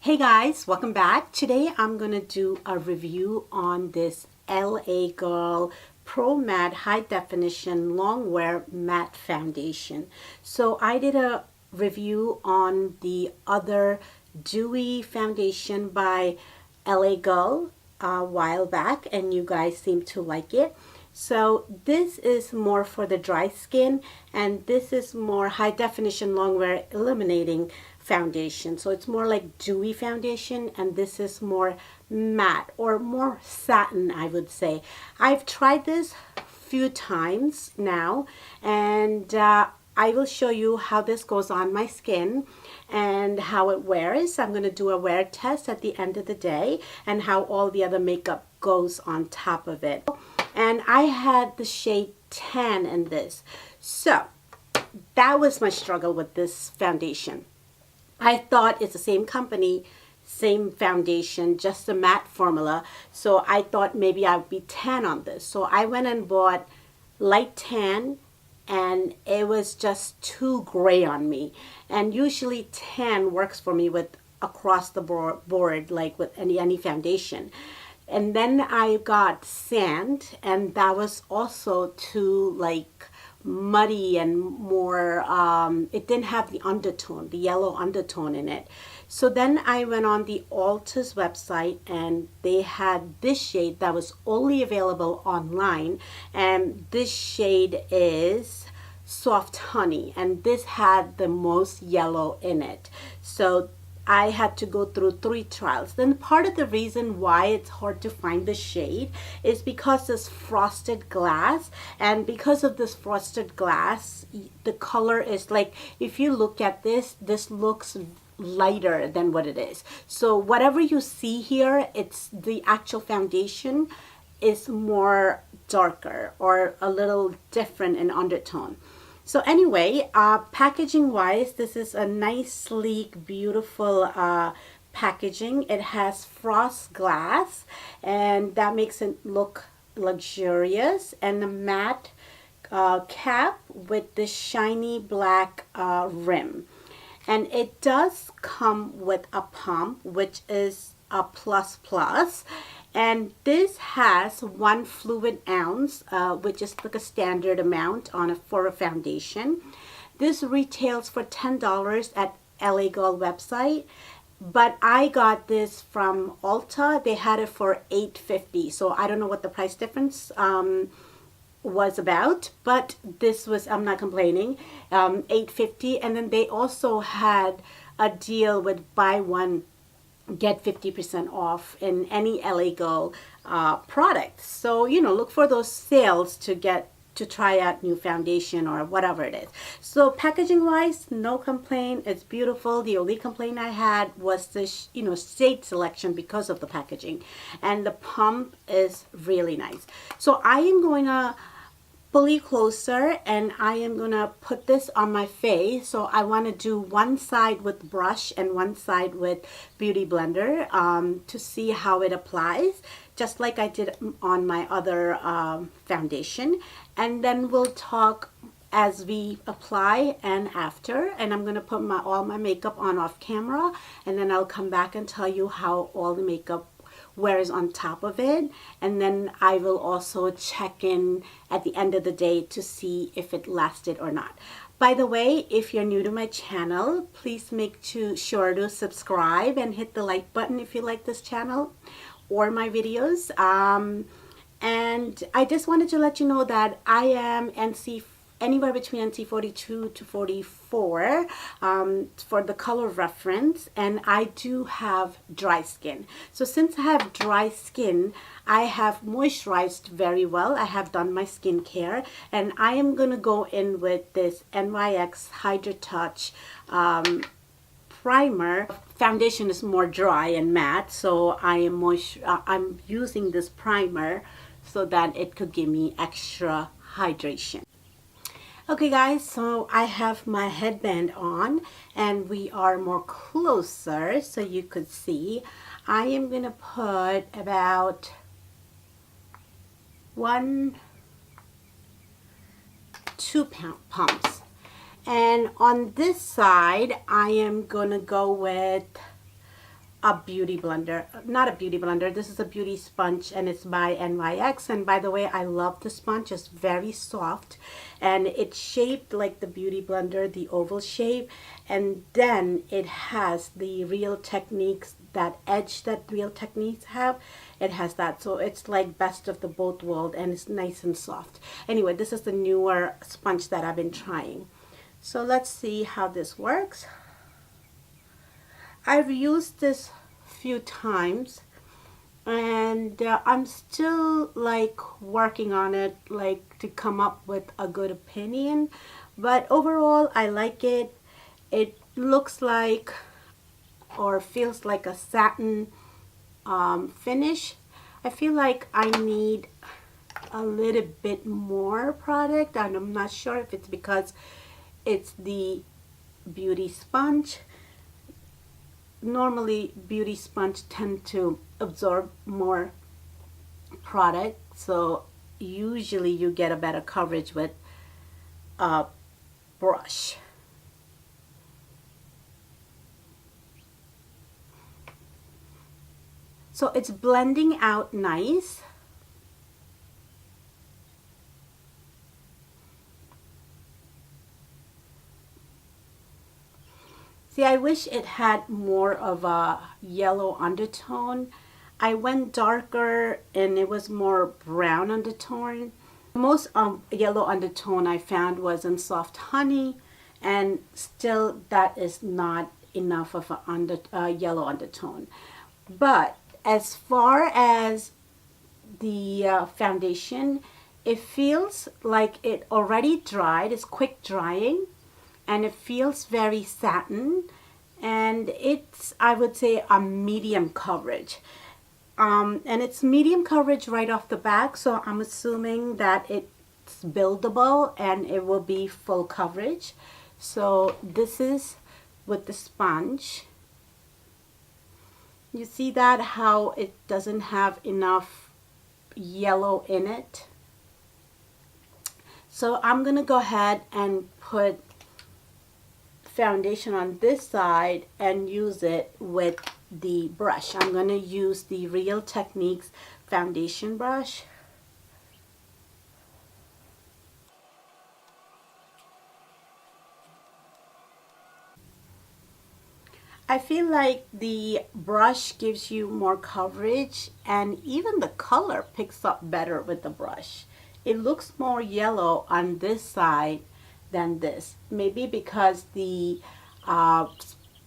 Hey guys, welcome back. Today I'm going to do a review on this LA Girl Pro Matte High Definition Long Wear Matte Foundation. So I did a review on the other dewy foundation by LA Girl a while back and you guys seem to like it. So this is more for the dry skin and this is more high definition long wear illuminating foundation. So it's more like dewy foundation and this is more matte or more satin, I would say. I've tried this a few times now and I will show you how this goes on my skin and how it wears. I'm going to do a wear test at the end of the day and how all the other makeup goes on top of it. And I had the shade 10 in this. So that was my struggle with this foundation. I thought it's the same company, same foundation, just a matte formula. So I thought maybe I would be 10 on this. So I went and bought light tan and it was just too gray on me. And usually 10 works for me with across the board like with any foundation. And then I got sand and that was also too like muddy and more it didn't have the undertone, the yellow undertone in it. So then I went on the Ulta's website and they had this shade that was only available online, and this shade is Soft Honey and this had the most yellow in it. So I had to go through 3 trials. Then part of the reason why it's hard to find the shade is because this frosted glass, and because of this frosted glass the color is like, if you look at this looks lighter than what it is. So whatever you see here, it's the actual foundation is more darker or a little different in undertone. So anyway, packaging wise, this is a nice, sleek, beautiful packaging. It has frost glass and that makes it look luxurious, and a matte cap with this shiny black rim. And it does come with a pump, which is a plus plus. And this has 1 fluid ounce, which is like a standard amount for a foundation. This retails for $10 at LA Girl website, but I got this from Ulta. They had it for $8.50, so I don't know what the price difference was about, but this was, I'm not complaining, $8.50. And then they also had a deal with buy one get 50% off in any LA Girl product. So look for those sales to try out new foundation or whatever it is. So packaging wise, no complaint. It's beautiful. The only complaint I had was the shade selection because of the packaging, and the pump is really nice. So I am going to pull you closer and I am gonna put this on my face. So I want to do one side with brush and one side with Beauty Blender to see how it applies, just like I did on my other foundation. And then we'll talk as we apply and after, and I'm gonna put all my makeup on off camera, and then I'll come back and tell you how all the makeup wears on top of it. And then I will also check in at the end of the day to see if it lasted or not. By the way, if you're new to my channel, please make sure to subscribe and hit the like button if you like this channel or my videos. And I just wanted to let you know that I am anywhere between NC 42 to 44 for the color reference, and I do have dry skin. So since I have dry skin, I have moisturized very well. I have done my skincare, and I am gonna go in with this NYX Hydra Touch primer. Foundation is more dry and matte, so I'm using this primer so that it could give me extra hydration. Okay guys, so I have my headband on and we are more closer so you could see. I am going to put about 1-2 pumps. And on this side, I am going to go with a beauty blender, not a beauty blender, this is a beauty sponge, and it's by NYX. And by the way, I love the sponge. It's very soft and it's shaped like the beauty blender, the oval shape, and then it has the Real Techniques, that edge that Real Techniques have. It has that, so it's like best of the both world, and it's nice and soft. Anyway, this is the newer sponge that I've been trying. So let's see how this works. I've used this few times, and I'm still like working on it, like to come up with a good opinion, but overall I like it. It looks like, or feels like, a satin finish. I feel like I need a little bit more product, and I'm not sure if it's because it's the beauty sponge. Normally beauty sponge tend to absorb more product, so usually you get a better coverage with a brush. So it's blending out nice. See, I wish it had more of a yellow undertone. I went darker and it was more brown undertone. Most yellow undertone I found was in Soft Honey, and still that is not enough of a yellow undertone. But as far as the foundation, it feels like it already dried. It's quick drying, and it feels very satin, and it's, I would say, a medium coverage. And it's medium coverage right off the back, so I'm assuming that it's buildable and it will be full coverage. So this is with the sponge. You see that, how it doesn't have enough yellow in it. So I'm gonna go ahead and put foundation on this side and use it with the brush. I'm going to use the Real Techniques foundation brush. I feel like the brush gives you more coverage, and even the color picks up better with the brush. It looks more yellow on this side than this. Maybe because the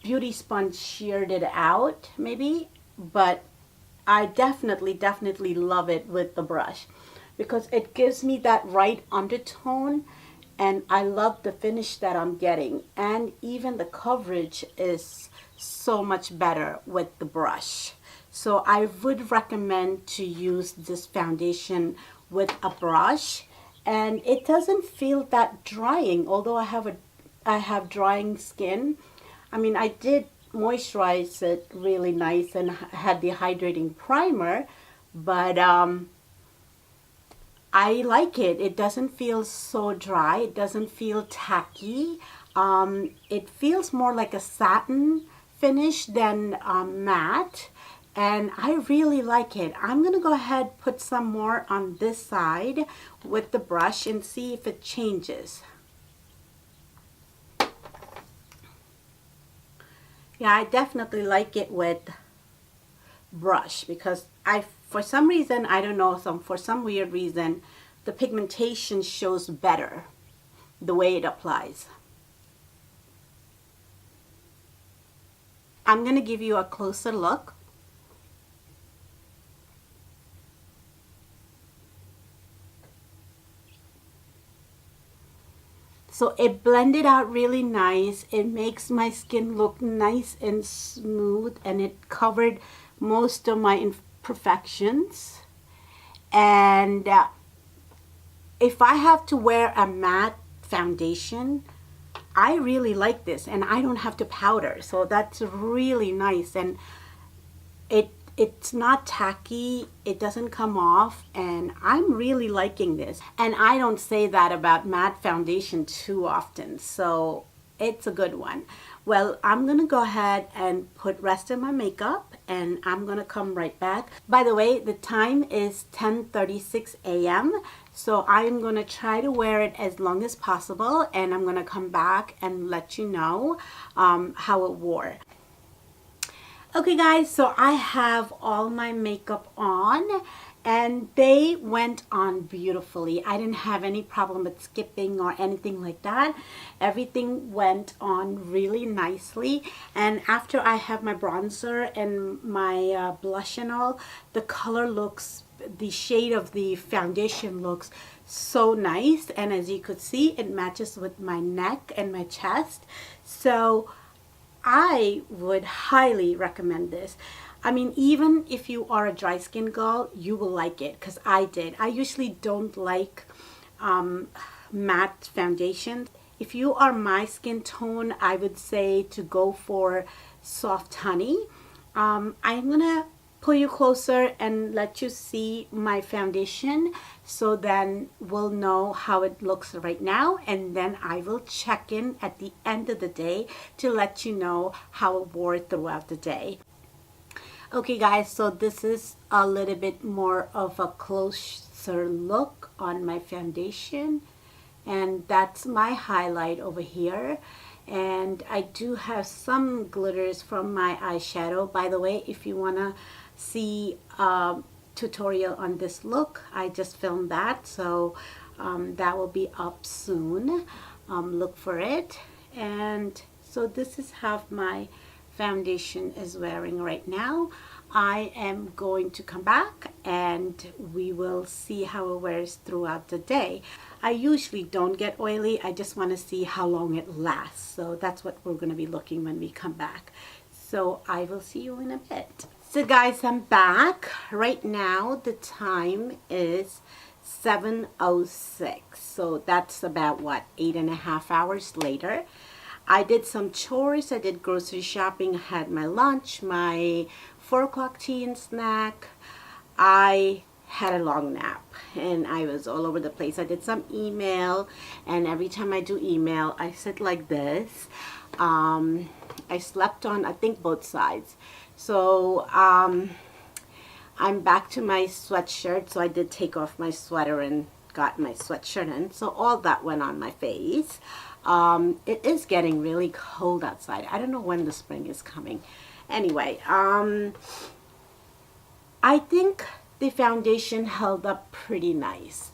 beauty sponge sheared it out, maybe, but I definitely love it with the brush because it gives me that right undertone, and I love the finish that I'm getting, and even the coverage is so much better with the brush. So I would recommend to use this foundation with a brush, and it doesn't feel that drying, although I have drying skin. I mean, I did moisturize it really nice and had the hydrating primer, but I like it. It doesn't feel so dry. It doesn't feel tacky. It feels more like a satin finish than matte, and I really like it. I'm gonna go ahead, put some more on this side with the brush and see if it changes. Yeah, I definitely like it with brush because for some reason, I don't know, for some weird reason, the pigmentation shows better the way it applies. I'm going to give you a closer look. So it blended out really nice. It makes my skin look nice and smooth, and it covered most of my imperfections. And if I have to wear a matte foundation, I really like this, and I don't have to powder, so that's really nice. And it's not tacky, it doesn't come off, and I'm really liking this. And I don't say that about matte foundation too often, so it's a good one. Well, I'm gonna go ahead and put rest of my makeup, and I'm gonna come right back. By the way, the time is 10:36 a.m. So I'm gonna try to wear it as long as possible, and I'm gonna come back and let you know how it wore. Okay guys, so I have all my makeup on and they went on beautifully. I didn't have any problem with skipping or anything like that. Everything went on really nicely, and after I have my bronzer and my blush and all, the color looks, the shade of the foundation looks so nice, and as you could see, it matches with my neck and my chest. So I would highly recommend this. I mean, even if you are a dry skin girl, you will like it, because I did. I usually don't like matte foundations. If you are my skin tone, I would say to go for soft honey. I'm gonna pull you closer and let you see my foundation, so then we'll know how it looks right now, and then I will check in at the end of the day to let you know how it wore throughout the day. Okay guys, so this is a little bit more of a closer look on my foundation, and that's my highlight over here. And I do have some glitters from my eyeshadow. By the way, if you want to see a tutorial on this look, I just filmed that, so that will be up soon. Look for it. And so this is how my foundation is wearing right now. I am going to come back and we will see how it wears throughout the day. I usually don't get oily. I just want to see how long it lasts. So that's what we're going to be looking when we come back. So I will see you in a bit. So guys, I'm back. Right now the time is 7:06. So that's about what, 8.5 hours later. I did some chores. I did grocery shopping. I had my lunch, my 4 o'clock tea and snack. I had a long nap and I was all over the place. I did some email, and every time I do email, I sit like this. I slept on, I think, both sides. So I'm back to my sweatshirt. So I did take off my sweater and got my sweatshirt in. So all that went on my face. It is getting really cold outside. I don't know when the spring is coming. Anyway, I think the foundation held up pretty nice.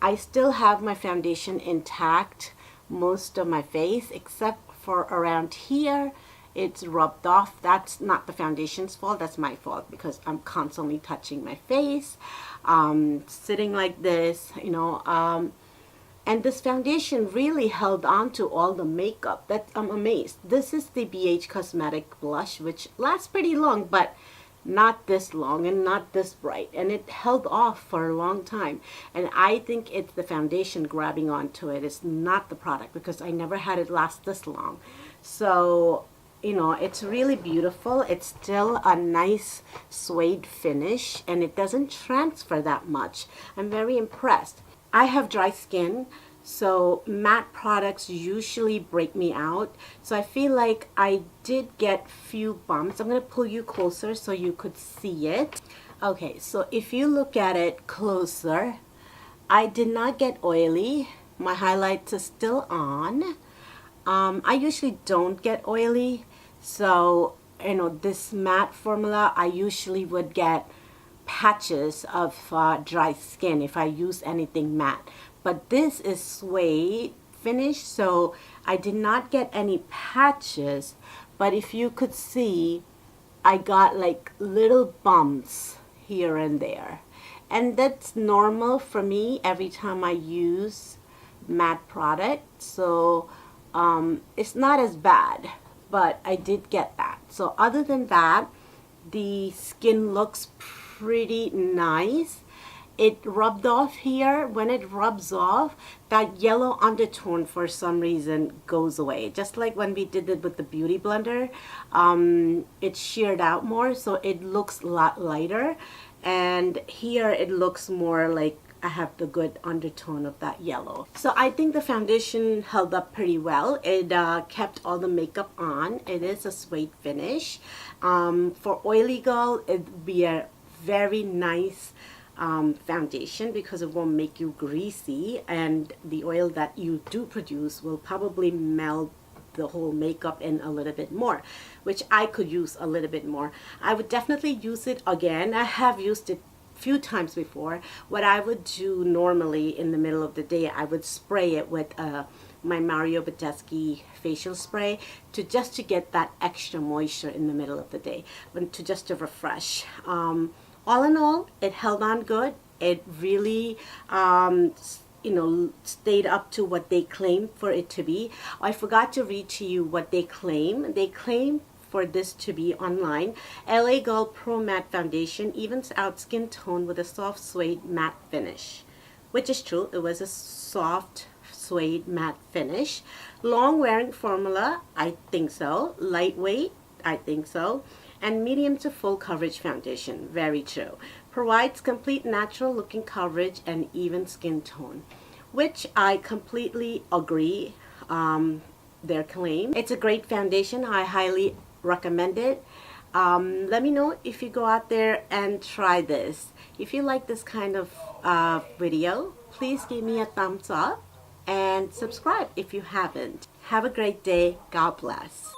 I still have my foundation intact most of my face, except for around here. It's rubbed off. That's not the foundation's fault. That's my fault, because I'm constantly touching my face, sitting like this, you know. And this foundation really held on to all the makeup. That I'm amazed. This is the BH Cosmetic blush, which lasts pretty long, but not this long and not this bright. And it held off for a long time. And I think it's the foundation grabbing onto it. It's not the product, because I never had it last this long. So, you know, it's really beautiful. It's still a nice suede finish, and it doesn't transfer that much. I'm very impressed. I have dry skin, so matte products usually break me out. So I feel like I did get few bumps. I'm going to pull you closer so you could see it. Okay, so if you look at it closer, I did not get oily. My highlights are still on. I usually don't get oily. So, you know, this matte formula, I usually would get patches of dry skin if I use anything matte, but this is suede finish, so I did not get any patches. But if you could see, I got like little bumps here and there, and that's normal for me every time I use matte product. So it's not as bad, but I did get that. So other than that, the skin looks pretty nice. It rubbed off here. When it rubs off, that yellow undertone for some reason goes away. Just like when we did it with the beauty blender, it sheared out more, so it looks a lot lighter. And here it looks more like I have the good undertone of that yellow. So I think the foundation held up pretty well. It kept all the makeup on. It is a suede finish. For oily girl, it'd be a very nice foundation because it won't make you greasy, and the oil that you do produce will probably melt the whole makeup in a little bit more, which I could use a little bit more. I would definitely use it again. I have used it few times before. What I would do normally in the middle of the day, I would spray it with my Mario Badescu facial spray to get that extra moisture in the middle of the day, but to refresh. All in all, it held on good. It really stayed up to what they claimed for it to be. I forgot to read to you what they claim. They claim for this to be online. LA Girl Pro Matte Foundation evens out skin tone with a soft suede matte finish, which is true. It was a soft suede matte finish. Long wearing formula, I think so. Lightweight, I think so. And medium to full coverage foundation, very true. Provides complete natural looking coverage and even skin tone, which I completely agree their claim. It's a great foundation. I highly recommend it. Let me know if you go out there and try this. If you like this kind of video, please give me a thumbs up and subscribe if you haven't. Have a great day. God bless.